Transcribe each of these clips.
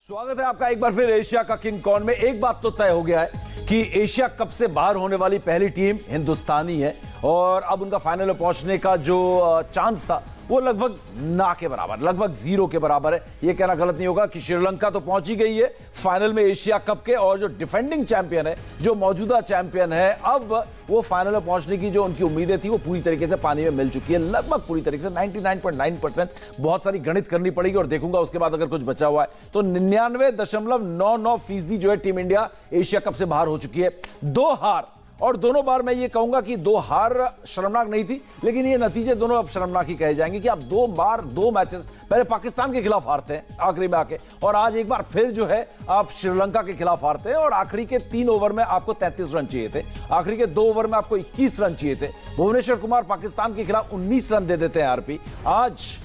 स्वागत है आपका एक बार फिर एशिया का किंग कौन में। एक बात तो तय हो गया है कि एशिया कप से बाहर होने वाली पहली टीम हिंदुस्तानी है और अब उनका फाइनल में पहुंचने का जो चांस था वो लगभग ना के बराबर, लगभग 0 के बराबर है। ये कहना गलत नहीं होगा कि श्रीलंका तो पहुंच ही गई है फाइनल में एशिया कप के, और जो डिफेंडिंग चैंपियन है, जो मौजूदा चैंपियन है, अब वो फाइनल में पहुंचने की जो उनकी उम्मीदें थी वो पूरी तरीके से पानी में मिल चुकी है, लगभग पूरी तरीके से 99.9%। बहुत सारी गणित करनी पड़ेगी और देखूंगा उसके बाद अगर कुछ बचा हुआ है तो 99.99% जो है टीम इंडिया एशिया कप से बाहर हो चुकी है। 2 हार, और दोनों बार मैं ये कहूंगा कि 2 हार शर्मनाक नहीं थी, लेकिन ये नतीजे दोनों अब शर्मनाक ही कहे जाएंगे कि आप 2 बार 2 मैचेस पहले पाकिस्तान के खिलाफ हारते हैं आखिरी में आके, और आज एक बार फिर जो है आप श्रीलंका के खिलाफ हारते हैं, और आखिरी के 3 ओवर में आपको 33 रन चाहिए थे, आखिरी के 2 ओवर में आपको 21 रन चाहिए थे। भुवनेश्वर कुमार पाकिस्तान के खिलाफ 19 रन दे देते हैं आरपी, आज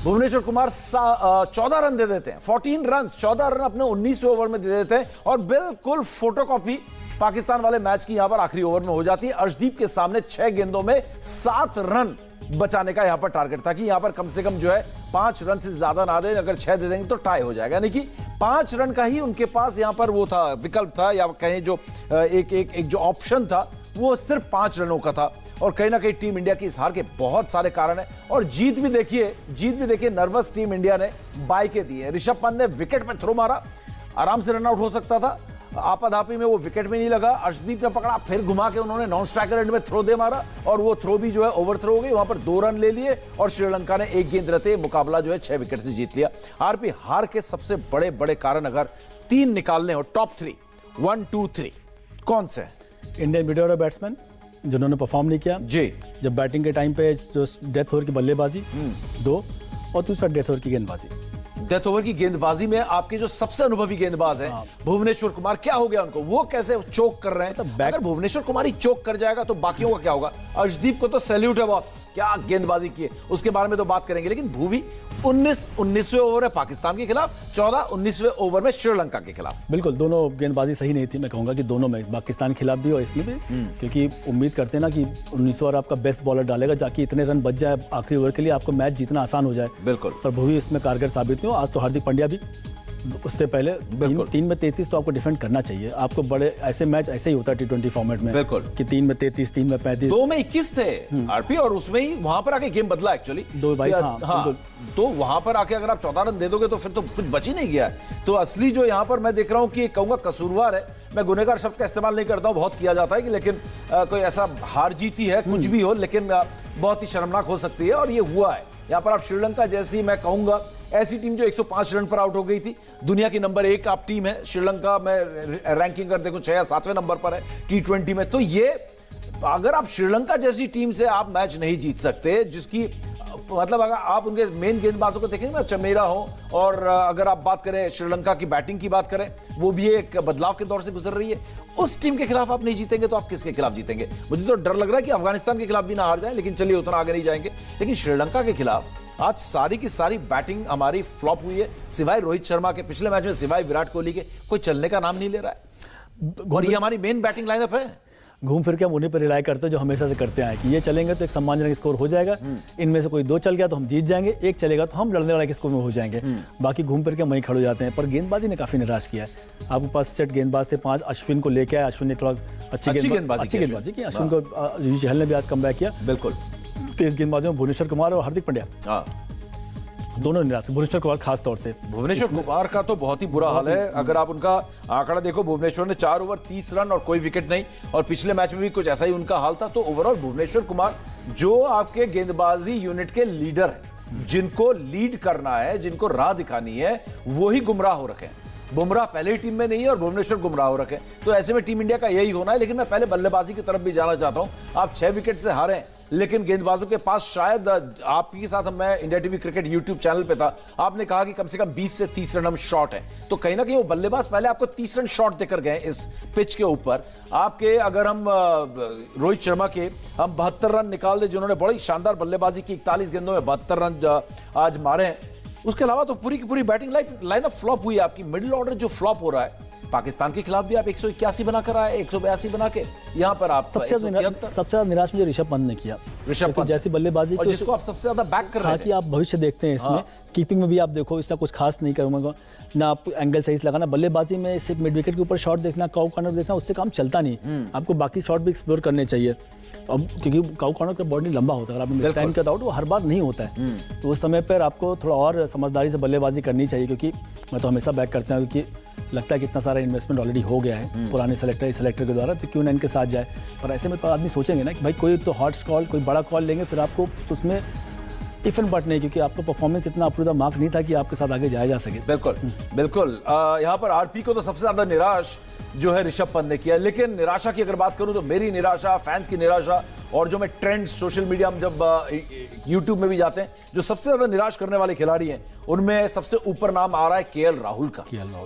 भुवनेश्वर कुमार 14 रन दे देते हैं, 14 रन, 14 रन अपने 19वें ओवर में दे देते हैं, और बिल्कुल फोटोकॉपी पाकिस्तान वाले मैच की यहां पर आखिरी ओवर में हो जाती है। अर्शदीप के सामने 6 गेंदों में 7 रन बचाने का यहां पर टारगेट था कि यहां पर कम से कम जो है 5 रन से ज्यादा ना दें, अगर 6 दे देंगे तो टाई हो जाएगा, यानी कि 5 रन का ही उनके पास यहां पर वो था, विकल्प था, या कहें जो एक जो ऑप्शन था वो सिर्फ 5 रनों का था। और कहीं ना कहीं टीम इंडिया की इस हार के बहुत सारे कारण है, और जीत भी देखिए नर्वस टीम इंडिया ने बाय के दी है। ऋषभ पंत ने विकेट पे थ्रो मारा, आराम से रन आउट हो सकता था, आपाधापी में वो विकेट में नहीं लगा। अर्शदीप ने पकड़ा, फिर घुमा के उन्होंने नॉन स्ट्राइकर एंड में थ्रो दे मारा, और वो थ्रो भी जो है ओवर थ्रो हो गई, वहां पर 2 रन ले लिए, और श्रीलंका ने 1 गेंद रहते मुकाबला जो है 6 विकेट से जीत लिया। आरपी, हार के सबसे बड़े बड़े कारण अगर 3 निकालने हो, टॉप 3, 1 2 3, कौन से? इंडियन मिडिल ऑर्डर बैट्समैन जिन्होंने परफॉर्म नहीं किया जी, जब बैटिंग के टाइम पे जो डेथ ओवर की बल्लेबाजी 2, और दूसरा डेथ ओवर की गेंदबाजी। डेथ ओवर की गेंदबाजी में आपके जो सबसे अनुभवी गेंदबाज हैं भुवनेश्वर कुमार, क्या हो गया उनको, वो कैसे चोक कर रहे हैं? अगर भुवनेश्वर कुमार ही चोक कर जाएगा तो बाकियों का क्या होगा? अर्शदीप को तो सैल्यूट है बॉस, क्या गेंदबाजी की है, उसके बारे में तो बात करेंगे, लेकिन भुवी 19वें ओवर है पाकिस्तान के खिलाफ, 19वें ओवर में श्रीलंका के खिलाफ। बिल्कुल, दोनों गेंदबाजी सही नहीं थी, मैं कहूंगा कि दोनों में, पाकिस्तान के खिलाफ भी और इसमें भी, क्योंकि उम्मीद करते हैं ना कि 19 ओवर आपका बेस्ट बॉलर डालेगा जाके इतने रन बच जाए आखिरी ओवर के लिए, आपको मैच जीतना आसान हो जाए। बिल्कुल, पर भुवी इसमें कारगर साबित नहीं हो। आज तो हार्दिक पांड्या भी, उससे पहले 3 में 33 तो आपको डिफेंड करना चाहिए। आपको बड़े ऐसे मैच ऐसे ही होता है T20 फॉर्मेट में, बिल्कुल, कि 3 में 33, 3 में 35, 2 में 21 थे आरपी, और उसमें ही वहां पर आके गेम बदला एक्चुअली 2-22। हाँ, तो वहां पर आके अगर आप 14 रन दे दोगे तो फिर तो कुछ बच ही नहीं गया है। तो असली जो यहां पर मैं देख रहा हूं कि कहूंगा कसूरवार है, मैं गुनहगार शब्द का इस्तेमाल नहीं करता हूं, बहुत किया जाता है कि, लेकिन कोई ऐसा हार जीती है कुछ भी हो, लेकिन बहुत ही शर्मनाक हो सकती है, और ये हुआ है। यहां पर आप श्रीलंका जैसी, मैं कहूंगा ऐसी टीम जो 105 रन पर आउट हो गई थी, दुनिया की नंबर 1 आप टीम है श्रीलंका में, रैंकिंग कर देखो 6 या 7वें नंबर पर है T20 में। तो ये अगर आप श्रीलंका जैसी टीम से आप मैच नहीं जीत सकते, जिसकी मतलब अगर आप उनके मेन गेंदबाजों को देखेंगे ना, चमेरा हो, और अगर आप बात करें श्रीलंका की बैटिंग की बात करें, वो भी एक बदलाव के दौर से गुजर रही है, उस टीम के खिलाफ आप नहीं जीतेंगे तो आप किसके खिलाफ जीतेंगे? मुझे तो डर लग रहा है कि अफगानिस्तान के खिलाफ भी ना हार जाए, लेकिन चलिए उतना आगे नहीं जाएंगे। लेकिन श्रीलंका के खिलाफ आज सारी की सारी बैटिंग हमारी फ्लॉप हुई है, सिवाय रोहित शर्मा के, पिछले मैच में सिवाय विराट कोहली के कोई चलने का नाम नहीं ले रहा है, और ये हमारी मेन बैटिंग लाइनअप है। घूम फिर के हम उन्हीं पर रिलाई करते हैं जो हमेशा से करते आए कि ये चलेंगे तो एक सम्मानजनक स्कोर हो जाएगा, इनमें से कोई 2 चल गया तो हम जीत जाएंगे, 1 चलेगा तो हम लड़ने वाले के स्कोर में हो जाएंगे, बाकी घूम फिर के वहीं खड़े हो जाते हैं। पर गेंदबाजी ने काफी निराश किया है। आपके पास सेट गेंदबाज थे 5, अश्विन को लेके आए, अश्विन ने थोड़ा अच्छी गेंदबाजी की, अश्विन को यूजुअली चहल ने भी आज कमबैक किया। बिल्कुल, तेज गेंदबाजों में भुवनेश्वर कुमार और हार्दिक पांड्या दोनों निराश, भुवनेश्वर कुमार खास तौर से। भुवनेश्वर कुमार का तो बहुत ही बुरा हाल है, अगर आप उनका आंकड़ा देखो, भुवनेश्वर ने 4 ओवर 30 रन और कोई विकेट नहीं, और पिछले मैच में भी कुछ ऐसा ही उनका हाल था। तो ओवरऑल भुवनेश्वर कुमार जो आपके गेंदबाजी यूनिट के लीडर है, जिनको लीड करना है, जिनको राह दिखानी है, वो ही गुमराह हो रखे हैं। बुमराह पहले ही टीम में नहीं है और भुवनेश्वर गुमराह हो रखे, तो ऐसे में टीम इंडिया का यही होना है। लेकिन मैं पहले बल्लेबाजी की तरफ भी जाना चाहता हूं। आप 6 विकेट से हारे, लेकिन गेंदबाजों के पास शायद, आपके साथ मैं India TV cricket YouTube channel पे था, आपने कहा कि कम से कम 20 से 30 रन हम शॉर्ट हैं, तो कहीं ना कहीं वो बल्लेबाज पहले आपको 30 रन शॉर्ट देकर गए इस पिच के ऊपर। आपके अगर हम रोहित शर्मा के हम 72 रन निकाल दे, जिन्होंने बड़ी शानदार बल्लेबाजी की, 41 गेंदों में 72 रन आज मारे हैं, उसके अलावा तो पूरी की पूरी बैटिंग लाइनअप फ्लॉप हुई है आपकी। मिडिल ऑर्डर जो फ्लॉप हो रहा है, पाकिस्तान के खिलाफ भी आप 181 बनाकर आए, 182 बना के, यहाँ पर आप सबसे ज्यादा निराश मुझे ऋषभ पंत ने किया। ऋषभ पंत जैसी बल्लेबाजी, और जिसको आप सबसे ज्यादा बैक कर रहे थे, आप भविष्य देखते हैं इसमें। कीपिंग में भी आप देखो, इसका कुछ खास नहीं करूंगा, ना आप एंगल सही से लगाना। बल्लेबाजी में सिर्फ मिड विकेट के ऊपर शॉट देखना, काउ कॉर्नर देखना, उससे काम चलता नहीं। आपको बाकी शॉट भी एक्सप्लोर करने चाहिए। अब क्योंकि काउ कॉर्नर का बॉडी लंबा होता है, अगर आपने मिस टाइम किया आउट, वो हर बार नहीं होता है। तो उस समय पर आपको थोड़ा और समझदारी से बल्लेबाजी करनी चाहिए, क्योंकि मैं तो हमेशा बैक करता हूँ, क्योंकि लगता है कि इतना सारा इन्वेस्टमेंट ऑलरेडी हो गया है पुराने सेलेक्टर के द्वारा, तो क्यों ना इनके साथ जाए। पर ऐसे में तो आदमी सोचेंगे ना कि भाई कोई तो हॉट कॉल, कोई बड़ा कॉल लेंगे, फिर आपको उसमें इफ एंड बट नहीं, क्योंकि आपका परफॉर्मेंस इतना अप टू द मार्क नहीं था कि आपके साथ आगे जाया जा सके। बिल्कुल बिल्कुल। यहाँ पर आरपी को तो सबसे ज्यादा निराश जो है ऋषभ पंत ने किया, लेकिन निराशा की अगर बात करूं तो मेरी निराशा, फैंस की निराशा, और जो मैं ट्रेंड सोशल मीडिया में जब यूट्यूब में भी जाते हैं, जो सबसे ज्यादा निराश करने वाले खिलाड़ी हैं उनमें सबसे ऊपर नाम आ रहा है केएल राहुल का।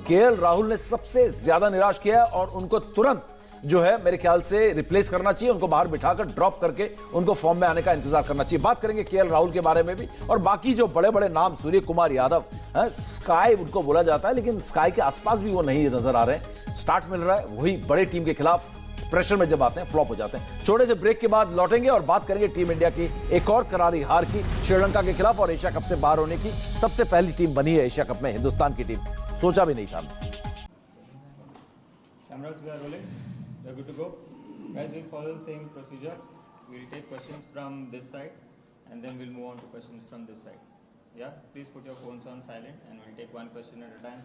केएल राहुल ने सबसे ज्यादा निराश किया और उनको तुरंत जो है मेरे ख्याल से रिप्लेस करना चाहिए, उनको बाहर बिठाकर ड्रॉप करके उनको फॉर्म में आने का इंतजार करना चाहिए। बात करेंगे केएल राहुल के बारे में भी, और बाकी जो बड़े बड़े नाम, सूर्य कुमार यादव, स्काई उनको बोला जाता है, लेकिन स्काई के आसपास भी वो नहीं नजर आ रहे हैं। स्टार्ट मिल रहा है, वही बड़े टीम के खिलाफ प्रेशर में जब आते हैं फ्लॉप हो जाते हैं। छोटे से ब्रेक के बाद लौटेंगे और बात करेंगे टीम इंडिया की एक और करारी हार की श्रीलंका के खिलाफ, और एशिया कप से बाहर होने की सबसे पहली टीम बनी है एशिया कप में हिंदुस्तान की टीम, सोचा भी नहीं था। We're good to go. Guys, we'll follow the same procedure. We'll take questions from this side and then we'll move on to questions from this side. Yeah, please put your phones on silent and we'll take one question at a time.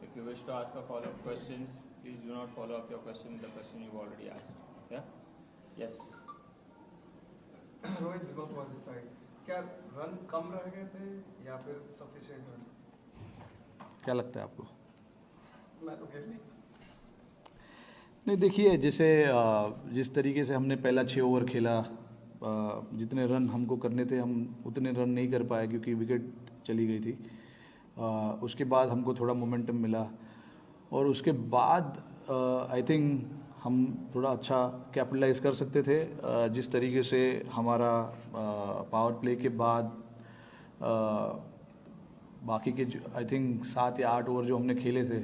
If you wish to ask a follow-up question, please do not follow up your question with the question you've already asked. Yeah? Yes. Rohit, we go to this side. क्या run कम रह गए थे या फिर sufficient run? क्या लगता है आपको? मैं तो खेल नहीं। नहीं, देखिए, जैसे जिस तरीके से हमने पहला 6 ओवर खेला, जितने रन हमको करने थे हम उतने रन नहीं कर पाए क्योंकि विकेट चली गई थी। उसके बाद हमको थोड़ा मोमेंटम मिला और उसके बाद आई थिंक हम थोड़ा अच्छा कैपिटलाइज कर सकते थे। जिस तरीके से हमारा पावर प्ले के बाद बाकी के आई थिंक 7 या 8 ओवर जो हमने खेले थे,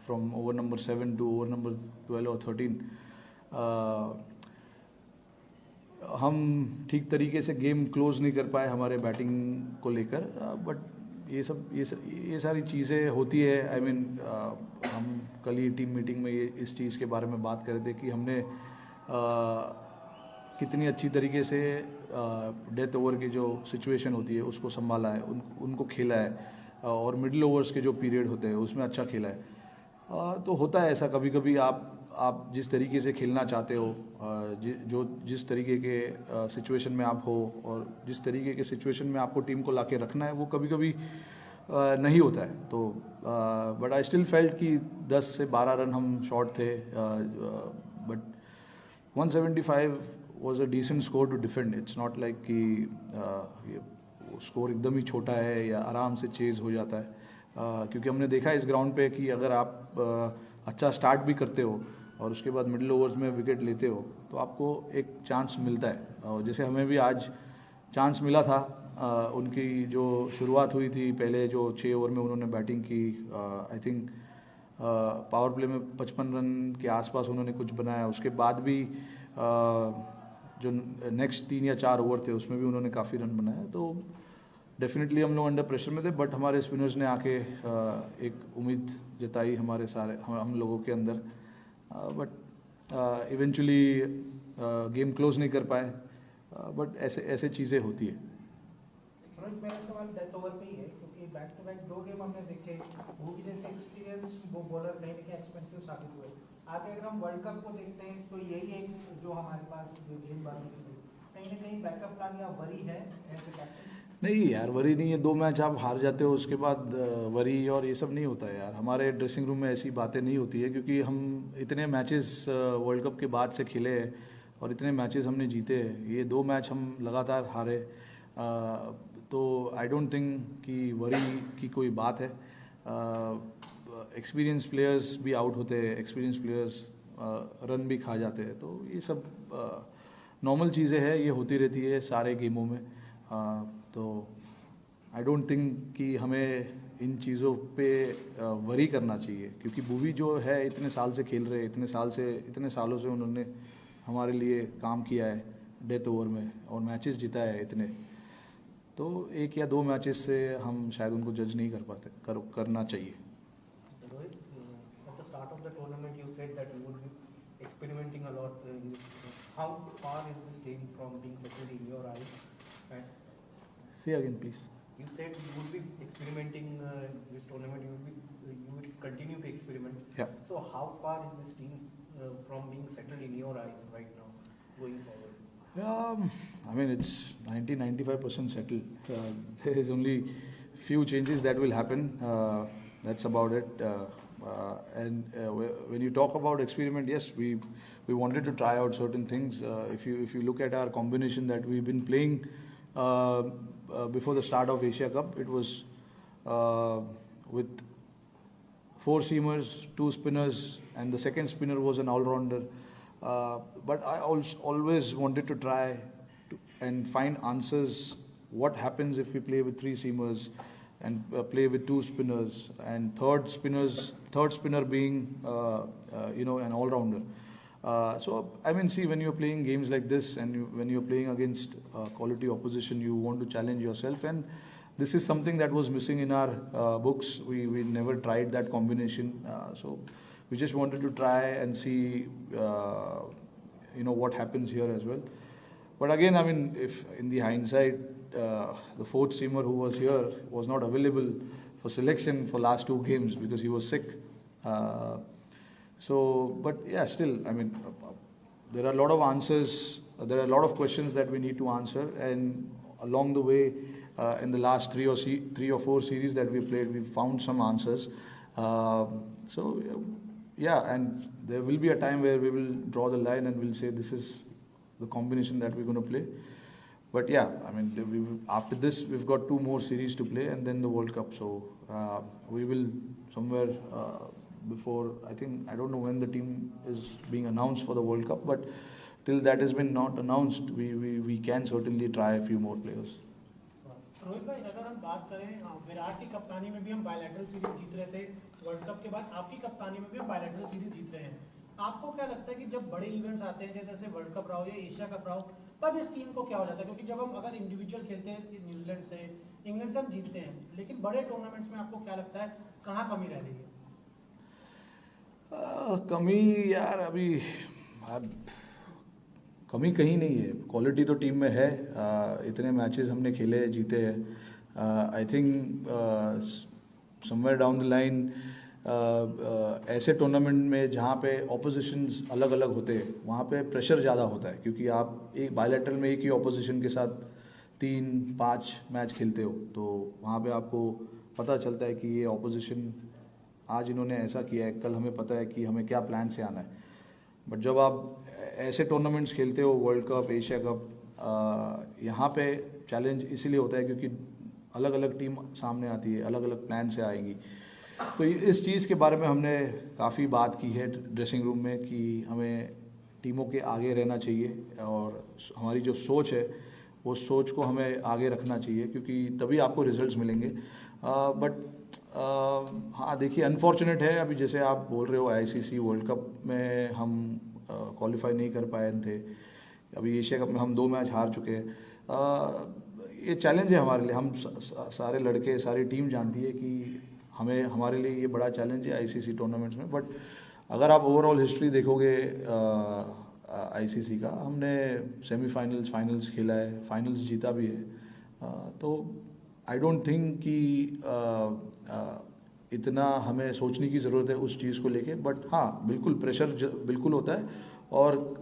from over number 7 to over number 12 और 13, हम ठीक तरीके से गेम क्लोज नहीं कर पाए हमारे बैटिंग को लेकर। बट ये सारी चीज़ें होती है। आई मीन हम कल ही टीम मीटिंग में इस चीज़ के बारे में बात कर रहे थे कि हमने कितनी अच्छी तरीके से डेथ ओवर की जो सिचुएशन होती है उसको संभाला है, उनको खेला है, और मिडिल ओवर्स के जो पीरियड होते हैं उसमें अच्छा खेला है। तो होता है ऐसा कभी कभी, आप जिस तरीके से खेलना चाहते हो, जिस तरीके के सिचुएशन में आप हो और जिस तरीके के सिचुएशन में आपको टीम को लाके रखना है, वो कभी कभी नहीं होता है। तो बट आई स्टिल फेल्ट कि 10 से 12 रन हम शॉर्ट थे, but 175 was a decent score to defend. It's not like कि स्कोर एकदम ही छोटा है या आराम से चेज हो जाता है। क्योंकि हमने देखा इस ग्राउंड पे कि अगर आप अच्छा स्टार्ट भी करते हो और उसके बाद मिडिल ओवर्स में विकेट लेते हो तो आपको एक चांस मिलता है। और जैसे हमें भी आज चांस मिला था, उनकी जो शुरुआत हुई थी, पहले जो 6 ओवर में उन्होंने बैटिंग की, आई थिंक पावर प्ले में 55 रन के आसपास उन्होंने कुछ बनाया। उसके बाद भी जो नेक्स्ट 3 या 4 ओवर थे उसमें भी उन्होंने काफ़ी रन बनाया। तो डेफिनेटली हम लोग अंडर प्रेशर में थे, बट हमारे स्पिनर्स ने आके एक उम्मीद जताई हमारे सारे हम लोगों के अंदर, बट इवेंचुअली गेम क्लोज नहीं कर पाए। बट ऐसे चीज़ें होती है। रोहित, मेरा सवाल डेथ ओवर पे ही है, क्योंकि बैक टू बैक 2 गेम हमने देखे, वो भी जैसे एक्सपीरियंस वो बॉलर कहीं ना कहीं एक्सपेंसिव साबित हुए। आगे अगर हम वर्ल्ड कप को देखते हैं तो यही एक जो हमारे पास गेंदबाजी की कहीं ना कहीं बैकअप प्लान या वरी है ऐसे कैप्टन? नहीं यार, वरी नहीं है। 2 मैच आप हार जाते हो उसके बाद वरी और ये सब नहीं होता है यार। हमारे ड्रेसिंग रूम में ऐसी बातें नहीं होती है, क्योंकि हम इतने मैचेस वर्ल्ड कप के बाद से खेले हैं और इतने मैचेस हमने जीते हैं। ये 2 मैच हम लगातार हारे, तो आई डोंट थिंक कि वरी की कोई बात है। एक्सपीरियंस प्लेयर्स भी आउट होते हैं, एक्सपीरियंस प्लेयर्स रन भी खा जाते हैं, तो ये सब नॉर्मल चीज़ें हैं, ये होती रहती है सारे गेमों में। तो आई डोंट थिंक कि हमें इन चीज़ों पे वरी करना चाहिए, क्योंकि भुवी जो है इतने साल से खेल रहे हैं, इतने सालों से उन्होंने हमारे लिए काम किया है डेथ ओवर में और मैचेस जिता है इतने। तो 1 या 2 मैचेस से हम शायद उनको जज नहीं कर पाते, करना चाहिए। start of the tournament, you said that you would be experimenting a lot. How far is this team from being settled in your eyes? And Say again, please. you said you would be experimenting this tournament. You would continue to experiment. Yeah. So how far is this team from being settled in your eyes right now, going forward? I mean, it's 90-95% settled. There is only few changes that will happen. That's about it. When you talk about experiment, yes, we wanted to try out certain things. If you look at our combination that we've been playing before the start of Asia Cup, it was with 4 seamers, 2 spinners, and the second spinner was an all-rounder. But I always wanted to try and find answers. What happens if we play with 3 seamers and play with 2 spinners, and third spinner being an all-rounder. So I mean, see, when you're playing games like this and when you're playing against quality opposition, you want to challenge yourself, and this is something that was missing in our books. We never tried that combination, so we just wanted to try and see what happens here as well. But again, I mean, if in the hindsight, the 4th seamer who was here was not available for selection for last 2 games because he was sick. But yeah, still, I mean, there are a lot of answers. There are a lot of questions that we need to answer, and along the way, in the last 3 or 4 series that we played, we found some answers. Yeah, and there will be a time where we will draw the line and we'll say this is the combination that we're going to play. But yeah, I mean, after this, we've got 2 more series to play and then the World Cup. So we will somewhere before, I don't know when the team is being announced for the World Cup, but till that has been not announced, we can certainly try a few more players. Rohit भाई, अगर हम बात करें विराट की कप्तानी में भी हम बायलैटरल सीरीज जीत रहे थे, वर्ल्ड कप के बाद आपकी कप्तानी में भी हम बायलैटरल सीरीज जीत रहे हैं. आपको क्या लगता है कि जब बड़े इवेंट्स आते हैं जैसे वर्ल्ड कप रहा हो या एशिया कप रहा हो, तब इस टीम को क्या हो जाता है? क्योंकि जब हम अगर इंडिविजुअल खेलते हैं न्यूजीलैंड से, इंग्लैंड से हम जीतते हैं, लेकिन बड़े टूर्नामेंट्स में आपको क्या लगता है कहाँ कमी रह रही है? कमी यार, अभी कमी कहीं नहीं है. क्वालिटी तो टीम में है. इतने मैचेस हमने खेले, जीते हैं. I think somewhere down the line ऐसे टूर्नामेंट में जहाँ पे ऑपोजिशंस अलग अलग होते हैं, वहाँ पे प्रेशर ज़्यादा होता है, क्योंकि आप एक बायलैटरल में एक ही ऑपोजिशन के साथ 3-5 मैच खेलते हो, तो वहाँ पे आपको पता चलता है कि ये ऑपोजिशन आज इन्होंने ऐसा किया है, कल हमें पता है कि हमें क्या प्लान से आना है. बट जब आप ऐसे टूर्नामेंट्स खेलते हो, वर्ल्ड कप, एशिया कप, यहाँ पे चैलेंज इसीलिए होता है क्योंकि अलग अलग टीम सामने आती है, अलग अलग प्लान से आएगी. तो इस चीज़ के बारे में हमने काफ़ी बात की है ड्रेसिंग रूम में कि हमें टीमों के आगे रहना चाहिए और हमारी जो सोच है वो सोच को हमें आगे रखना चाहिए, क्योंकि तभी आपको रिजल्ट्स मिलेंगे. बट हाँ, देखिए, अनफॉर्चुनेट है अभी जैसे आप बोल रहे हो आईसीसी वर्ल्ड कप में हम क्वालिफाई नहीं कर पाए थे. अभी एशिया कप में हम 2 मैच हार चुके हैं. ये चैलेंज है हमारे लिए. हम सारे लड़के, सारी टीम जानती है कि हमारे लिए ये बड़ा चैलेंज है आईसीसी टूर्नामेंट्स में. बट अगर आप ओवरऑल हिस्ट्री देखोगे आईसीसी का, हमने सेमीफाइनल्स, फाइनल्स खेला है, फाइनल्स जीता भी है. तो आई डोंट थिंक कि इतना हमें सोचने की ज़रूरत है उस चीज़ को लेके. बट हाँ, बिल्कुल प्रेशर बिल्कुल होता है, और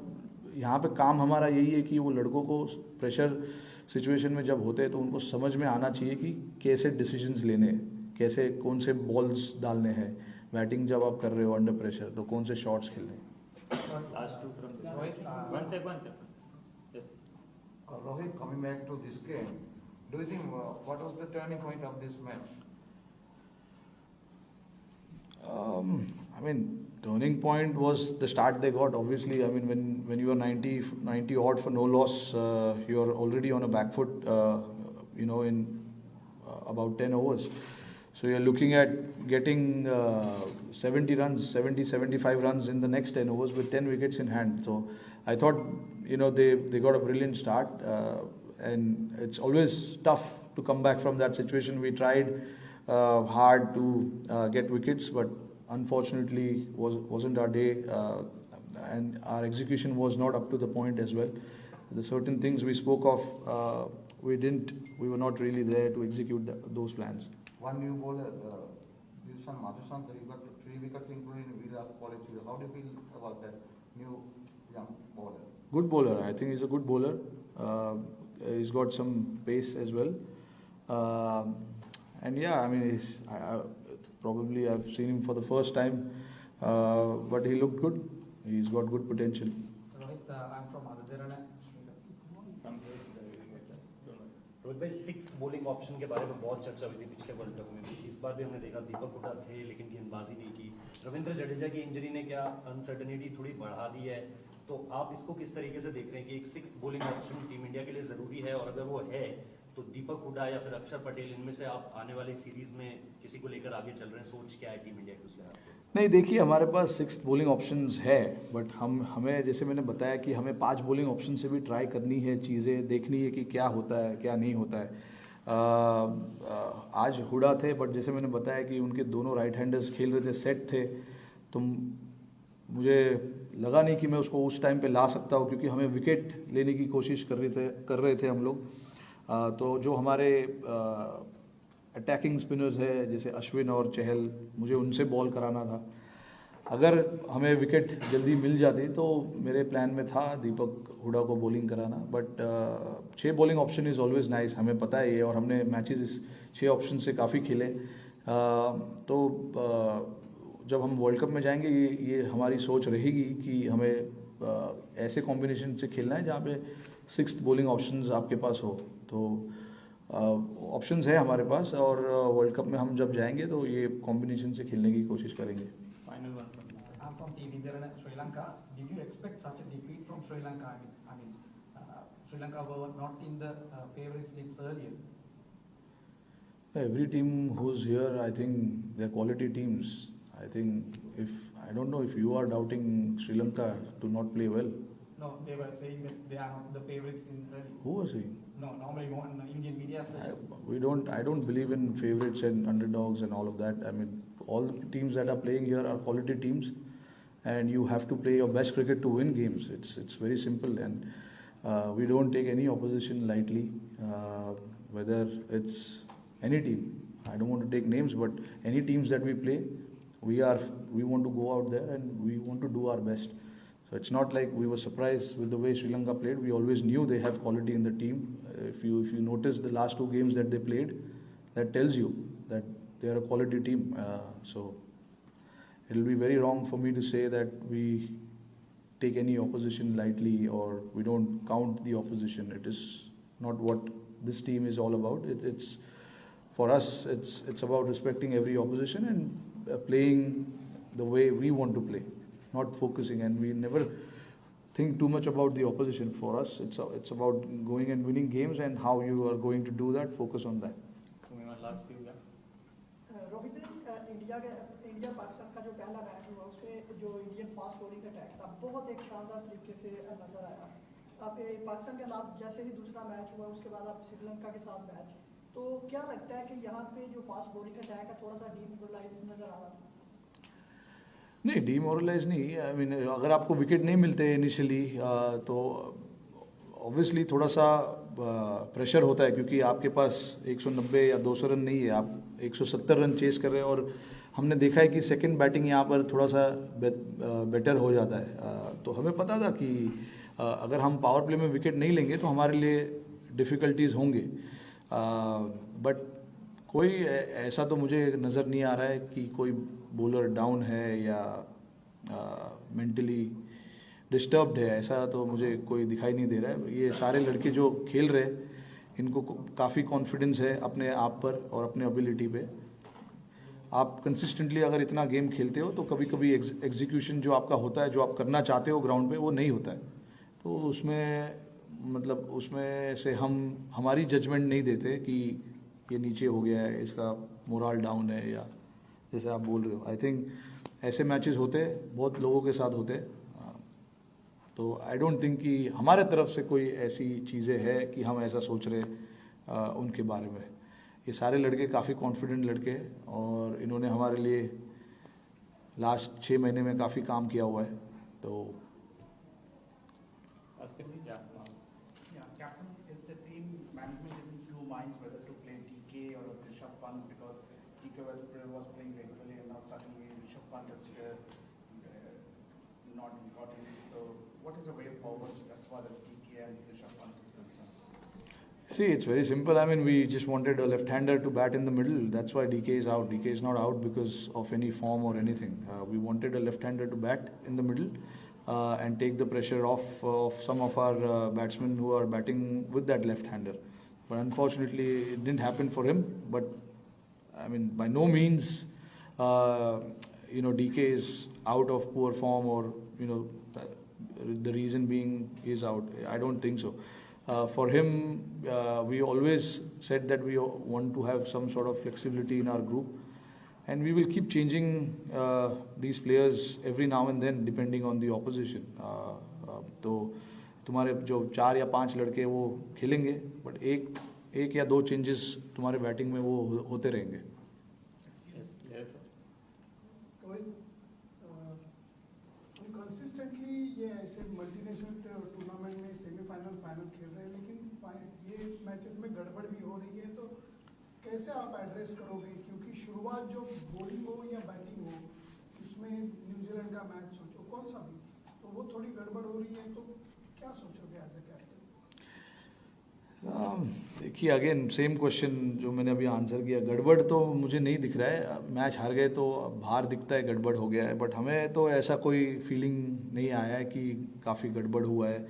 यहाँ पे काम हमारा यही है कि वो लड़कों को प्रेशर सिचुएशन में जब होते हैं तो उनको समझ में आना चाहिए कि कैसे डिसीजंस लेने हैं, कैसे कौन से बॉल्स डालने हैं, बैटिंग जब आप कर रहे हो अंडर प्रेशर तो कौन से शॉट्स खेलने हैं. Rohit, coming back to this game, do you think what was the turning point of this match? I mean, turning point was the start they got. Obviously, I mean, when you are 90 odd for no loss, you are already on a back foot, in about 10 overs. So you're looking at getting 75 runs in the next 10 overs with 10 wickets in hand. So I thought, they got a brilliant start, and it's always tough to come back from that situation. We tried hard to get wickets, but unfortunately wasn't our day, and our execution was not up to the point as well. The certain things we spoke of, we were not really there to execute those plans. One new bowler, this one Madhusan, he got 3 wickets including Virat quality. How do you feel about that new young bowler? Good bowler. I think he's a good bowler. He's got some pace as well. And yeah, I mean, probably I've seen him for the first time, but he looked good. He's got good potential. Rohit, I'm from Aditya. Rohit भाई 6th bowling option के बारे में बहुत चर्चा हुई थी पिछले world cup में भी। इस बार भी हमने देखा दीपक हुडा थे लेकिन गेंदबाजी नहीं की। रविंद्र जडेजा की इंजरी ने क्या अनसर्टेनिटी थोड़ी बढ़ा दी है, तो आप इसको किस तरीके से देख रहे हैं कि एक 6th bowling option team India के लिए जरूरी है, और अगर वो है तो दीपक हुडा या फिर अक्षर पटेल, इनमें से आप आने वाली सीरीज में किसी को लेकर आगे चल रहे हैं? सोच क्या है टीम इंडिया की उस लिहाज से? नहीं, देखिए हमारे पास 6th बॉलिंग ऑप्शंस है, बट हमें जैसे मैंने बताया कि हमें 5 बॉलिंग ऑप्शन से भी ट्राई करनी है, चीज़ें देखनी है कि क्या होता है क्या नहीं होता है। आज हुडा थे, बट जैसे मैंने बताया कि उनके दोनों राइट हैंडर्स खेल रहे थे, सेट थे, तो मुझे लगा नहीं कि मैं उसको उस टाइम पे ला सकता हूँ, क्योंकि हमें विकेट लेने की कोशिश कर रहे थे हम लोग। तो जो हमारे अटैकिंग स्पिनर्स है जैसे अश्विन और चहल, मुझे उनसे बॉल कराना था। अगर हमें विकेट जल्दी मिल जाती तो मेरे प्लान में था दीपक हुडा को बॉलिंग कराना, but 6 bowling option is always nice, हमें पता है ये, और हमने मैचेस इस 6 ऑप्शन से काफ़ी खेले। तो जब हम वर्ल्ड कप में जाएंगे ये हमारी सोच रहेगी कि हमें ऐसे कॉम्बिनेशन से खेलना है जहाँ पे 6th बॉलिंग ऑप्शंस आपके पास हो। तो ऑप्शंस है हमारे पास, और वर्ल्ड कप में हम जब जाएंगे तो ये कॉम्बिनेशन से खेलने की कोशिश करेंगे। Final one from I'm from Team India and Sri Lanka. Did you expect such a defeat from Sri Lanka? I mean, Sri Lanka were not in the favorites leagues earlier. Every team who's here, I think they're quality teams. I think I don't know if you are doubting Sri Lanka to not play well. No, they were saying that they are not the favorites in early. Who was saying? No, normally more in Indian media especially. I don't believe in favorites and underdogs and all of that. I mean, all the teams that are playing here are quality teams, and you have to play your best cricket to win games. It's very simple, and we don't take any opposition lightly, whether it's any team. I don't want to take names, but any teams that we play, we want to go out there and we want to do our best. So it's not like we were surprised with the way Sri Lanka played. We always knew they have quality in the team. If you notice the last 2 games that they played, that tells you that they are a quality team. So it will be very wrong for me to say that we take any opposition lightly or we don't count the opposition. It is not what this team is all about. It's for us. It's about respecting every opposition and playing the way we want to play. Not focusing, and we never think too much about the opposition. For us, it's about going and winning games, and how you are going to do that. Focus on that. last few. Rohit, India Pakistan का जो पहला match हुआ उसमें जो Indian fast bowling attack था बहुत एक शानदार तरीके से नजर आया। आप पाकिस्तान के खिलाफ जैसे ही दूसरा मैच हुआ उसके बाद आप श्रीलंका के साथ मैच, तो क्या लगता है कि यहाँ पे जो फास्ट बॉलिंग अटैक है थोड़ा सा डीमोरलाइज नजर आ रहा था? नहीं, डीमोरलाइज नहीं। आई मीन अगर आपको विकेट नहीं मिलते इनिशियली तो ऑब्वियसली थोड़ा सा प्रेशर होता है, क्योंकि आपके पास 190 या 200 रन नहीं है, आप 170 रन चेस कर रहे हैं। और हमने देखा है कि सेकंड बैटिंग यहाँ पर थोड़ा सा बेटर हो जाता है। तो हमें पता था कि अगर हम पावर प्ले में विकेट नहीं लेंगे तो हमारे लिए डिफ़िकल्टीज़ होंगे। बट कोई ऐसा तो मुझे नज़र नहीं आ रहा है कि कोई बॉलर डाउन है या मेंटली डिस्टर्ब्ड है, ऐसा तो मुझे कोई दिखाई नहीं दे रहा है। ये सारे लड़के जो खेल रहे हैं इनको काफ़ी कॉन्फिडेंस है अपने आप पर और अपने एबिलिटी पे। आप कंसिस्टेंटली अगर इतना गेम खेलते हो तो कभी कभी एग्जीक्यूशन जो आपका होता है, जो आप करना चाहते हो ग्राउंड पे, वो नहीं होता है। तो उसमें से हमारी जजमेंट नहीं देते कि ये नीचे हो गया है, इसका मोरल डाउन है, या जैसे आप बोल रहे हो। आई थिंक ऐसे मैचेस होते बहुत लोगों के साथ होते, तो आई डोंट थिंक कि हमारे तरफ से कोई ऐसी चीज़ें हैं कि हम ऐसा सोच रहे उनके बारे में। ये सारे लड़के काफ़ी कॉन्फिडेंट लड़के हैं और इन्होंने हमारे लिए लास्ट 6 महीने में काफ़ी काम किया हुआ है, तो Yeah. Yeah, Captain, is the team management in two minds whether to play DK or Rishabh Pant, because DK was playing regularly and now suddenly Rishabh Pant is not important. So what is the way forward as far as DK and Rishabh Pant is concerned? see, it's very simple. I mean, we just wanted a left-hander to bat in the middle. That's why DK is out. DK is not out because of any form or anything. We wanted a left-hander to bat in the middle. And take the pressure off of some of our batsmen who are batting with that left-hander. But unfortunately, it didn't happen for him. But I mean, by no means, DK is out of poor form, or the reason being he is out. I don't think so. For him, we always said that we want to have some sort of flexibility in our group. And we will keep changing these players every now and then depending on the opposition. तो तुम्हारे जो 4 या 5 लड़के वो खेलेंगे, but एक या 2 changes तुम्हारे बैटिंग में वो होते रहेंगे. Yes, sir. कंसिस्टेंटली ये ऐसे मल्टीनेशनल टूर्नामेंट में सेमीफाइनल फाइनल खेल रहे हैं, लेकिन ये मैचेस में गड़बड़ भी हो रही है, तो कैसे आप एड्रेस करोगे? क्योंकि शुरुआत जो बॉलिंग हो या बैटिंग हो, उसमें न्यूजीलैंड का मैच सोचो कौन सा भी, तो वो थोड़ी गड़बड़ हो रही है, तो क्या सोचोगे एज ए कैप्टन? देखिए, अगेन सेम क्वेश्चन जो मैंने अभी आंसर किया. गड़बड़ तो मुझे नहीं दिख रहा है. मैच हार गए तो बाहर दिखता है गड़बड़ हो गया है, बट हमें तो ऐसा कोई फीलिंग नहीं आया है कि काफ़ी गड़बड़ हुआ है.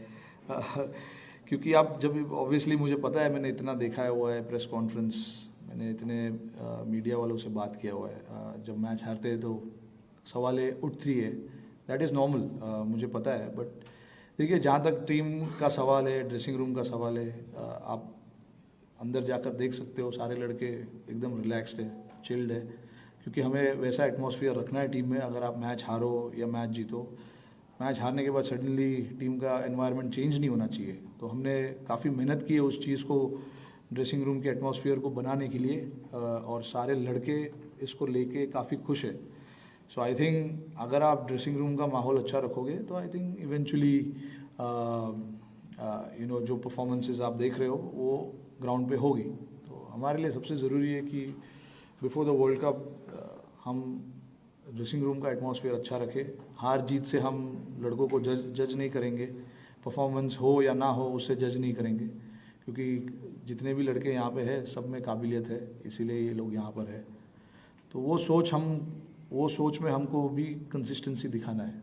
क्योंकि आप जब ऑब्वियसली मुझे पता है, मैंने इतना देखा हुआ है प्रेस कॉन्फ्रेंस, मैंने इतने मीडिया वालों से बात किया हुआ है. जब मैच हारते हैं तो सवालें उठती है, दैट इज़ नॉर्मल, मुझे पता है. बट देखिए, जहाँ तक टीम का सवाल है, ड्रेसिंग रूम का सवाल है, आप अंदर जाकर देख सकते हो, सारे लड़के एकदम रिलैक्स्ड है, चिल्ड है, क्योंकि हमें वैसा एटमॉस्फेयर रखना है टीम में. अगर आप मैच हारो या मैच जीतो, मैच हारने के बाद सडनली टीम का एनवायरनमेंट चेंज नहीं होना चाहिए. तो हमने काफ़ी मेहनत की है उस चीज़ को, ड्रेसिंग रूम के एटमॉस्फेयर को बनाने के लिए, और सारे लड़के इसको लेके काफ़ी खुश है. सो आई थिंक अगर आप ड्रेसिंग रूम का माहौल अच्छा रखोगे तो आई थिंक इवेंचुअली जो परफॉर्मेंसेस आप देख रहे हो वो ग्राउंड पे होगी. तो हमारे लिए सबसे ज़रूरी है कि बिफोर द वर्ल्ड कप हम ड्रेसिंग रूम का एटमॉस्फेयर अच्छा रखें. हार जीत से हम लड़कों को जज नहीं करेंगे, परफॉर्मेंस हो या ना हो उससे जज नहीं करेंगे, क्योंकि जितने भी लड़के यहाँ पे हैं सब में काबिलियत है, इसीलिए ये लोग यहाँ पर है. तो वो सोच में हमको भी कंसिस्टेंसी दिखाना है.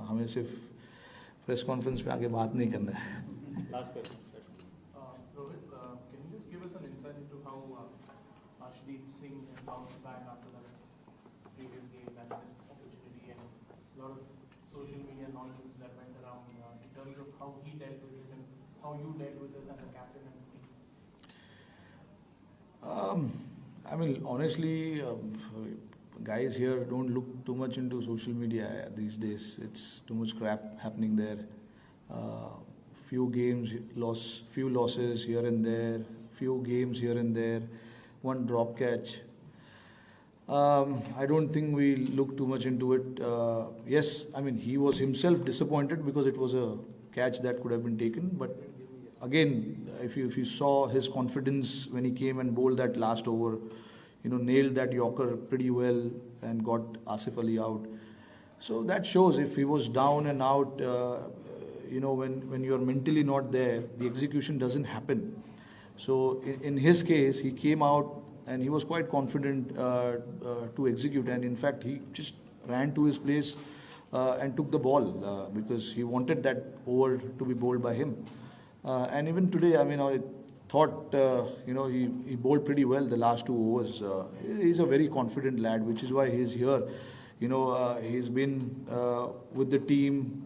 हमें सिर्फ प्रेस कॉन्फ्रेंस में आके बात नहीं करना है. Last question. Rohit, can you just give us an insight into how Arshdeep Singh bounced back after the previous game and missed opportunity, and a lot of social media nonsense that went around in terms of how he dealt with it and how you dealt with it as a captain and team? I mean, honestly, guys here don't look too much into social media these days. It's too much crap happening there. Few games few losses here and there, few games here and there, one drop catch. I don't think we look too much into it. Yes, I mean, he was himself disappointed because it was a catch that could have been taken. But again, if you saw his confidence when he came and bowled that last over, nailed that Yorker pretty well and got Asif Ali out. So that shows if he was down and out, when you're mentally not there, the execution doesn't happen. So in his case, he came out and he was quite confident to execute. And in fact, he just ran to his place and took the ball because he wanted that over to be bowled by him. And even today, I mean, I thought, he bowled pretty well the last 2 overs. He's a very confident lad, which is why he's here. He's been with the team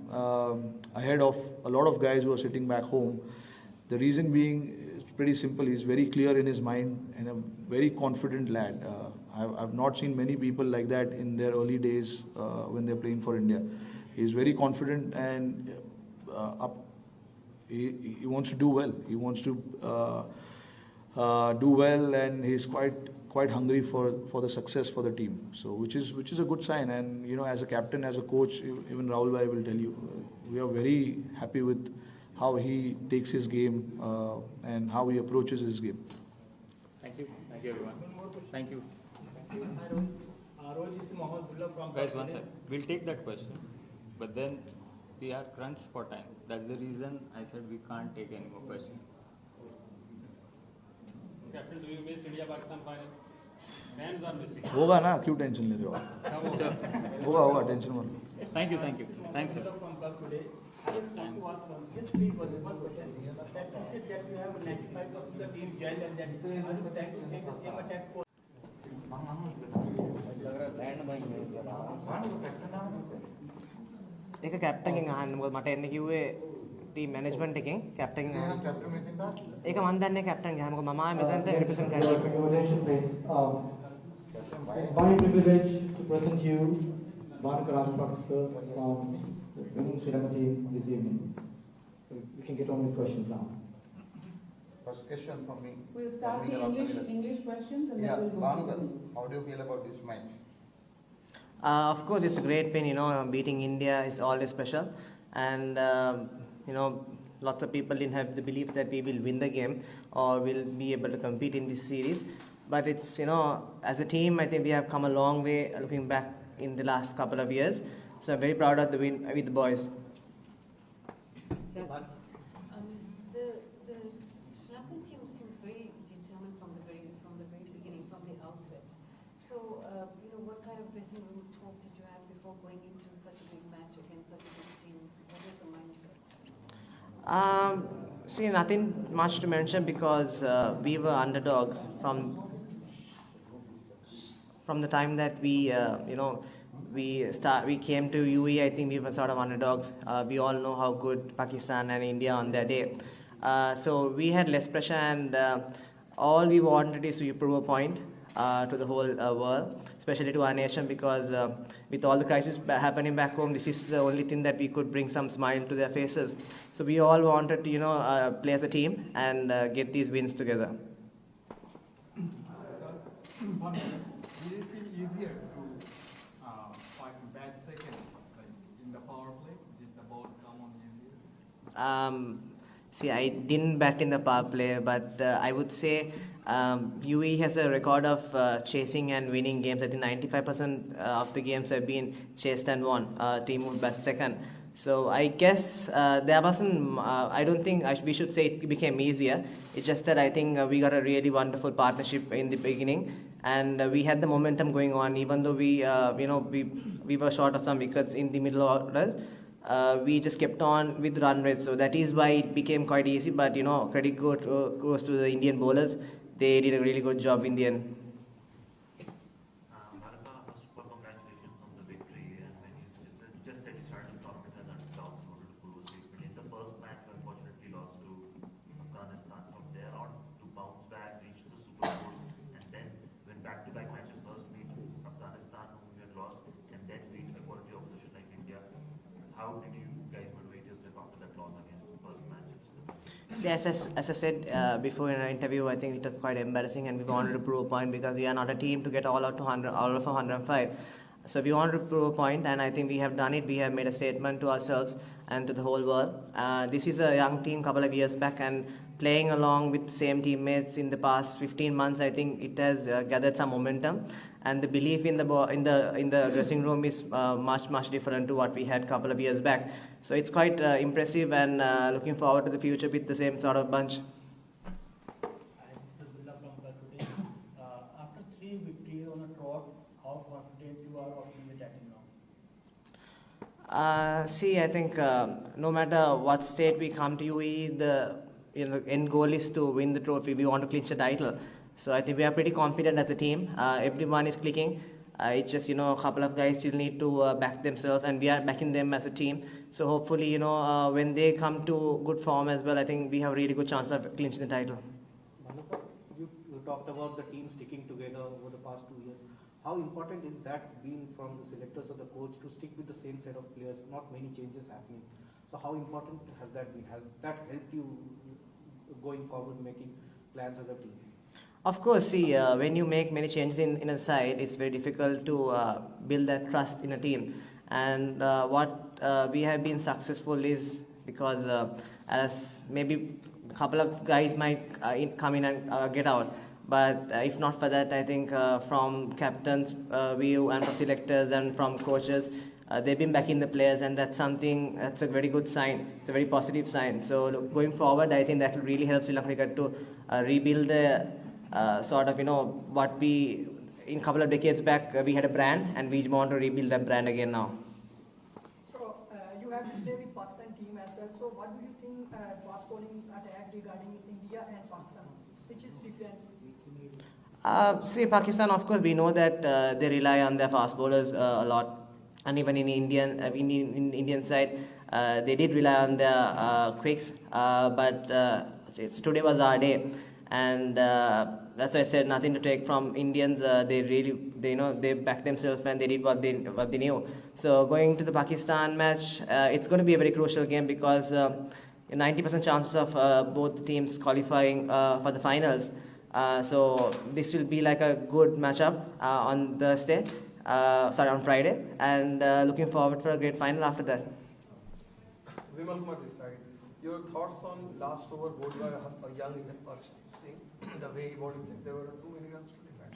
ahead of a lot of guys who are sitting back home. The reason being is pretty simple. He's very clear in his mind and a very confident lad. I've not seen many people like that in their early days when they're playing for India. He's very confident and he wants to do well. He wants to do well, and he's quite hungry for the success for the team. So which is a good sign. And as a captain, as a coach, even Rahul Bhai will tell you, we are very happy with how he takes his game and how he approaches his game. Thank you everyone. Thank you. from Guys, one sec. We'll take that question, but then we are crunched for time. That's the reason I said we can't take any more questions. Captain, do you miss India-Pakistan final? Fans are missing. होगा ना, क्यों tension ले रहे हो? होगा tension मत लो. Thank you. Thanks, sir. from Club today. I just want to ask one. Just please, one question. That you said that you have 95% of the team gel and that are you trying to take the same attack for? ඒක captain ගෙන් අහන්න මොකද මට එන්න කිව්වේ team management එකෙන් captain ගෙන් අහන්න. ඒක මන් දන්නේ කැප්ටන් ගෙන්. මොකද මම ආයේ මෙතනට රිප්‍රසන්ට් කරන්නේ. It's my privilege to present you Lanka Rajapaksa from the winning Sri Lanka team this evening. We can get on with questions now. First question from me. We'll start the English questions and then we'll go to the How do you feel about this match? Of course, it's a great win. Beating India is always special, and lots of people didn't have the belief that we will win the game or will be able to compete in this series. But it's as a team, I think we have come a long way looking back in the last couple of years. So I'm very proud of the win with the boys. The Sri Lankan team seems very determined from the very beginning, from the outset. So what kind of dressing room talk did you have before going into such a big match against such a big team? What was the mindset? See, nothing much to mention because we were underdogs from the time that we came to UAE. I think we were sort of underdogs. We all know how good Pakistan and India on their day. So we had less pressure, and all we wanted is to prove a point to the whole world, especially to our nation, because with all the crisis happening back home, this is the only thing that we could bring some smile to their faces. So we all wanted to play as a team and get these wins together. Did it feel easier to fight back second, like in the power play? Did the ball come on easier? See, I didn't bat in the power play, but I would say UAE has a record of chasing and winning games. I think 95% of the games have been chased and won. Team who bat second. So I guess there wasn't. I don't think we should say it became easier. It's just that I think we got a really wonderful partnership in the beginning, and we had the momentum going on. Even though we were short of some wickets in the middle orders, we just kept on with run rate. So that is why it became quite easy. But credit goes to the Indian bowlers. They did a really good job in the end. Congratulations on the victory, and when you just said you started confident and underdogs wanted to prove a safe. But in the first match, you unfortunately lost to Afghanistan. From there on, to bounce back, reach the Super Bowls, and then win back-to-back matches. First beat Afghanistan, whom you had lost, and then beat a quality opposition like India. How did you guys motivate yourself after that loss against the first matches? See, as I said before in our interview, I think it was quite embarrassing, and we wanted to prove a point because we are not a team to get all of 105. So we wanted to prove a point, and I think we have done it. We have made a statement to ourselves and to the whole world. This is a young team, couple of years back, and playing along with the same teammates in the past 15 months, I think it has gathered some momentum, and the belief in the dressing room is much different to what we had a couple of years back. So it's quite impressive, and looking forward to the future with the same sort of bunch. After 3 victories on a trot, how confident you are of the attacking now? See, I think no matter what state we come to UAE, the end goal is to win the trophy. We want to clinch the title. So I think we are pretty confident as a team. Everyone is clicking. It's just, a couple of guys still need to back themselves, and we are backing them as a team. So hopefully, when they come to good form as well, I think we have a really good chance of clinching the title. You talked about the team sticking together over the past 2 years. How important is that being from the selectors or the coach to stick with the same set of players, not many changes happening? So how important has that been? Has that helped you going forward making plans as a team? Of course, see, when you make many changes in a side, it's very difficult to build that trust in a team. And what we have been successful is because as maybe a couple of guys might come in and get out. But if not for that, I think from captains' view and from selectors and from coaches, they've been backing the players, and that's something, that's a very good sign. It's a very positive sign. So going forward, I think that will really help Sri Lanka cricket to rebuild the sort of, what we, in a couple of decades back, we had a brand, and we want to rebuild that brand again now. So you have to play with Pakistan team as well. So what do you think fast bowling attack regarding India and Pakistan? Which is difference? See, Pakistan, of course, we know that they rely on their fast bowlers a lot. And even in Indian side, they did rely on their quicks. But today was our day. And that's why I said nothing to take from Indians. They backed themselves and they did what they knew. So going to the Pakistan match, it's going to be a very crucial game because 90% chances of both teams qualifying for the finals. So this will be like a good matchup on Thursday, on Friday, and looking forward for a great final after that. Vimal Kumar this side. Your thoughts on last over bowled by a young Singh, the way he bowled, there were too many runs to defend.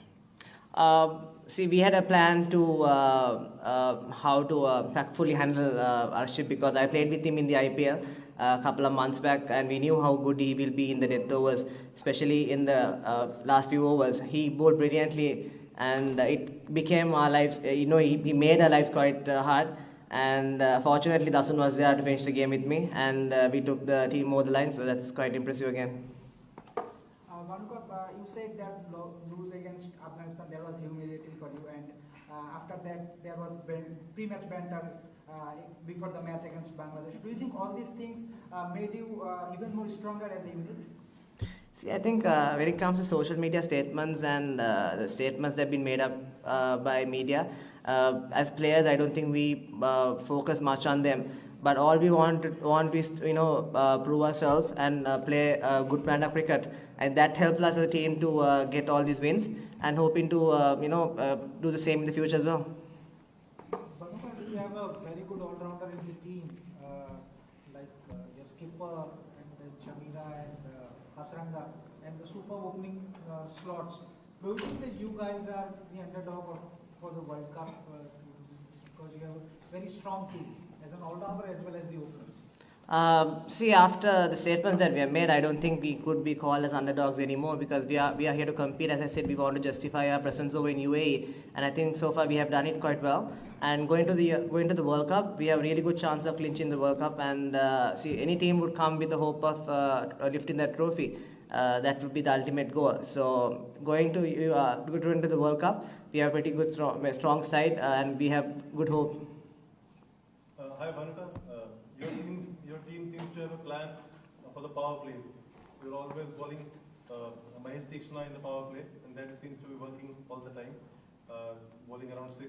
See, we had a plan to how to tactfully handle Arship because I played with him in the IPL a couple of months back, and we knew how good he will be in the death overs, especially in the last few overs. He bowled brilliantly, and it became our lives. He made our lives quite hard. And fortunately, Dasun was there to finish the game with me, and we took the team over the line. So that's quite impressive again. You said that lose against Afghanistan, that was humiliating for you, and after that there was pre-match banter before the match against Bangladesh. Do you think all these things made you even more stronger as a unit? See, I think when it comes to social media statements and the statements that have been made up by media, as players, I don't think we focus much on them. But all we want is prove ourselves and play a good brand of cricket, and that helped us as a team to get all these wins, and hoping to do the same in the future as well. You have a very good all-rounder in the team, like your skipper and Chamira and Hasranga, and the super opening slots. Do you think that you guys are the underdog for the World Cup because you have a very strong team as an all-rounder as well as the openers? See, after the statements that we have made, I don't think we could be called as underdogs anymore because we are here to compete. As I said, we want to justify our presence over in UAE, and I think so far we have done it quite well. And going to the World Cup, we have a really good chance of clinching the World Cup. And see, any team would come with the hope of lifting that trophy. That would be the ultimate goal. So going to the World Cup, we have a pretty good strong side, and we have good hope. Hi, Bhanuka. Your team seems to have a plan for the power plays. You're always bowling Mahesh Tikshna in the power play, and that seems to be working all the time, bowling around 6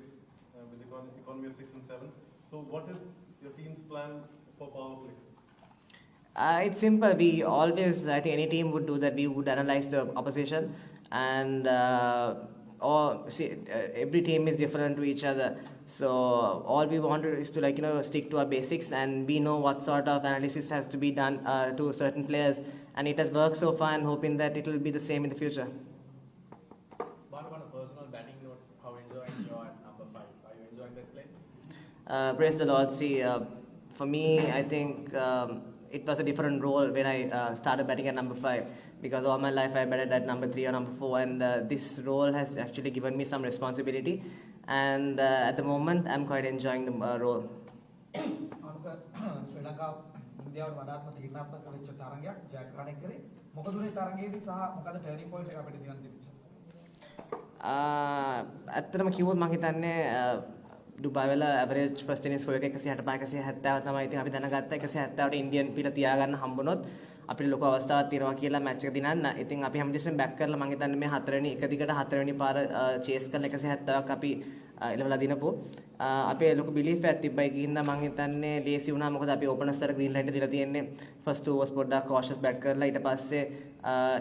with the economy of 6 and 7. So what is your team's plan for power play? It's simple. I think any team would do that. We would analyze the opposition, and every team is different to each other. So all we want is to stick to our basics, and we know what sort of analysis has to be done to certain players, and it has worked so far, and hoping that it will be the same in the future. On a personal batting note, how enjoying your number 5? Are you enjoying that place? Praise the Lord. See, for me, I think it was a different role when I started batting at number 5, because all my life I batted at number 3 or number 4, and this role has actually given me some responsibility, and at the moment I'm quite enjoying the role. ශ්‍රී ලංකා ඉන්දියාවට වඩාත්ම තීරණාත්මක වෙච්ච තරගයක් ජයග්‍රහණය කරේ. මොකද උනේ තරගයේදී සහ මොකද ටර්නින් පොයින්ට් එක අපිට දිනන්න තිබුණේ? ඇත්තටම කිව්වොත් මම හිතන්නේ ඩුබායි වල ඇවරේජ් ෆස්ට් ඉනිංස් ස්කෝර් එක 165 170 තමයි. ඉතින් අපි දැනගත්තා 170ට ඉන්දියන් පිට තියාගන්න හම්බුනොත් අපිට ලොකු අවස්ථාවක් තියෙනවා කියලා මැච් එක දිනන්න. ඉතින් අපි හැමදෙස්සෙම බැක් කරලා මම හිතන්නේ මේ 4 වෙනි එක දිගට 4 වෙනි පාර චේස් කරන 170ක් අපි එළවලා දිනපු අපේ ලොකු බිලීෆ් එකක් තිබ්බයි කින්දා මම හිතන්නේ ලේසි වුණා මොකද අපි ඕපනර්ස්ලාට ග්‍රීන් ලයිට් දීලා තියෙන්නේ ෆස්ට් ඕවර්ස් පොඩ්ඩක් කෝෂස් බැට් කරලා ඊට පස්සේ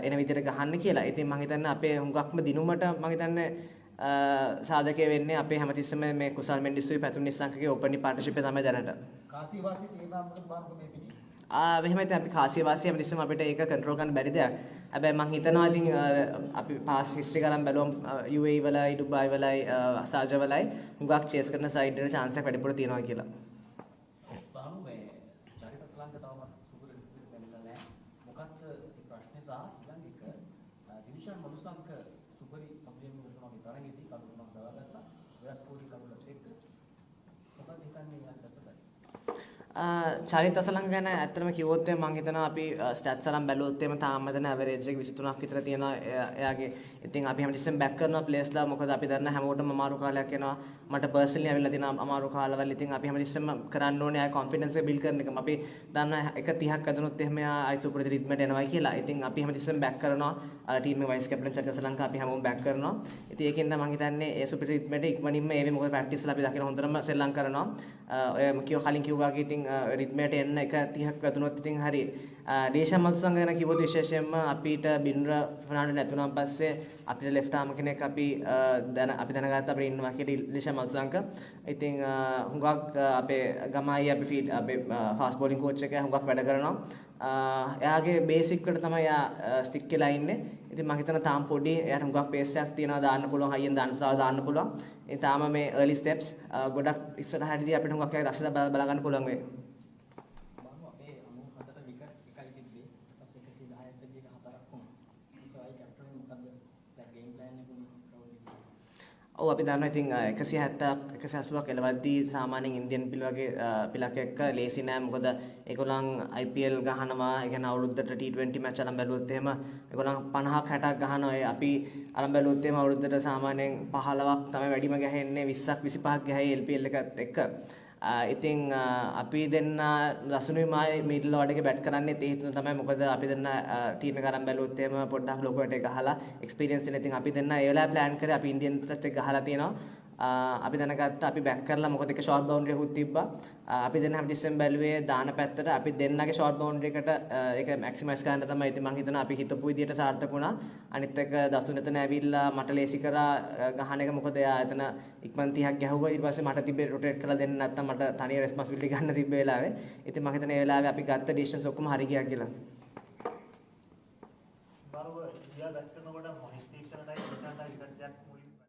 එන විදිහට ගහන්න කියලා. ඉතින් මම හිතන්නේ අපේ හුඟක්ම දිනුමට මම හිතන්නේ සාධකය වෙන්නේ අපේ හැමතිස්සෙම මේ කුසල් මෙන්ඩිස්සුයි පැතුම් නිස්සංකගේ ඕපනින් පාර්ට්නර්ෂිප් එක තමයි දැනට. කාසී වාසී තේනවා මොකද බාරක මේ පිටි. මෙහෙමයි දැන් අපි කාසිය වාසිය හැමතිස්සෙම අපිට ඒක කන්ට්‍රෝල් කරන්න බැරි දෙයක්. හැබැයි මම හිතනවා ඉතින් අපි පාස් හිස්ටරි කරන් බැලුවම UAE වලයි ඩුබායි වලයි සාජා වලයි හුඟක් චේස් කරන සයිඩ් එකට chance එකක් වැඩිපුර තියෙනවා කියලා. බානු මේ චරිත සලංග තවම සුපර් වෙන්නලා නැහැ. මොකක්ද මේ ප්‍රශ්නේ සහ ඊළඟ එක දිවිෂන් මදුසංක සුපරි කම්පියන් වලට මම තරගෙදී කඩු තුනක් දාගත්තා. විරාට් කොහ්ලි කඩුලත් එක්ක මොකක්ද හිතන්නේ ඊළඟ චරිත අසලං ගැන ඇත්තටම කිව්වොත් මම හිතනවා අපි ස්ටැට්ස් අරන් බැලුවොත් එම තාම මදන ඇවරේජ් එක 23ක් විතර තියෙනවා එයාගේ. ඉතින් අපි හැමතිස්සෙම බැක් කරනවා ප්ලේස්ලා මොකද අපි දන්න හැමෝටම අමාරු කාලයක් එනවා. මට පර්සනලි ඇවිල්ලා තියෙනවා අමාරු කාලවල. ඉතින් අපි හැමතිස්සෙම කරන්න ඕනේ ආය කොන්ෆිඩන්ස් එක බිල්ඩ් කරන එක. අපි දන්න 130ක් ඇදුනොත් එහෙම එයා ආයි සුපර් රිද්මට එනවා කියලා. ඉතින් අපි හැමතිස්සෙම බැක් කරනවා. ටීම් එකේ වයිස් කැප්ටන් චරිත අසලං අපි හැමෝම බැක් කරනවා. ඉතින් ඒකෙන්ද මම හිතන්නේ ඒ සුපර් රිද්මට ඉක්මනින්ම ඒවේ මොකද ප්‍රැක්ටිස් වල අපි දකින හොඳටම ශ්‍රී ලංකාව කරනවා. ඔය කලින් කිව්වා වගේ ඉතින් රිද්මට එන්න 130ක් වැදුනොත් ඉතින් හරි. දේශම් මල්සංග ගැන කිව්වොත් විශේෂයෙන්ම අපිට බින්ර ෆර්නාන්ඩෝ නැතුණාන් පස්සේ අපිට ලෙෆ්ට් ආර්ම් කෙනෙක් අපි දැනගත්ත අපිට ඉන්නවා කියලා දේශම් මල්සංග. ඉතින් හුඟක් අපේ ගමයි අපි ෆීල්ඩ් අපේ ෆාස්ට් බෝලින් කෝච් එක හුඟක් වැඩ කරනවා. එයාගේ බේසික් එකට තමයි එයා ස්ටික් වෙලා ඉන්නේ. ඉතින් මම හිතන තාම පොඩි එයාට හුඟක් පේස් එකක් තියෙනවා දාන්න පුළුවන් හයියෙන් දාන්න පුළුවන්. ඒ තාම මේ early steps ගොඩක් ඉස්සරහටදී අපිට හුඟක් දක්ෂතා බලා ගන්න පුළුවන් වෙයි. ඔව් අපි දන්නවා ඉතින් 170ක් 180ක් එළවද්දී සාමාන්‍යයෙන් ඉන්දියන් පිළ වගේ පිළක් එක්ක ලේසි නෑ මොකද ඒගොල්ලන් IPL ගහනවා ඒ කියන්නේ අවුරුද්දට T20 මැච් අරන් බැලුවොත් එහෙම ඒගොල්ලන් 50ක් 60ක් ගහනවා අපි අරන් බැලුවොත් එහෙම අවුරුද්දට සාමාන්‍යයෙන් 15ක් තමයි වැඩිම ගහන්නේ 20ක් 25ක් ගහයි LPL එකත් එක්ක ඉතින් අපි දෙන්න රසුනුයි මායි මිඩල් ඕඩර් එකේ බැට් කරන්නේ ඒ හිතුන තමයි මොකද අපි දෙන්න ටීම් එක අරන් බැලුවොත් එහෙම පොඩ්ඩක් ලොකුවට ගහලා එක්ස්පීරියන්ස් එක ඉතින් අපි දෙන්න ඒ වෙලාවේ ප්ලෑන් කරේ අපි ඉන්දියන් ට්‍රස්ට් එක ගහලා තියෙනවා අපි දැනගත්තා අපි බැක් කරලා මොකද එක ෂෝට් බවුන්ඩරි එකකුත් තිබ්බා අපි දෙන්න හැමතිස්සෙම බැලුවේ දාන පැත්තට අපි දෙන්නගේ ෂෝට් බවුන්ඩරි එකට ඒක මැක්සිමයිස් කරන්න තමයි ඉතින් මම හිතනවා අපි හිතපු විදියට සාර්ථක වුණා අනිත් එක දසුන් එතන ඇවිල්ලා මට ලේසි කරා ගහන එක මොකද එයා එතන ඉක්මන් 30ක් ගැහුවා ඊට පස්සේ මට තිබ්බේ රොටේට් කරලා දෙන්න නැත්තම් මට තනිය රෙස්පොන්සිබිලිටි ගන්න තිබ්බ වෙලාවේ ඉතින් මම හිතන්නේ ඒ වෙලාවේ අපි ගත්ත ඩිසිෂන්ස් ඔක්කොම හරි ගියා කියලා බරව ඉන්දියා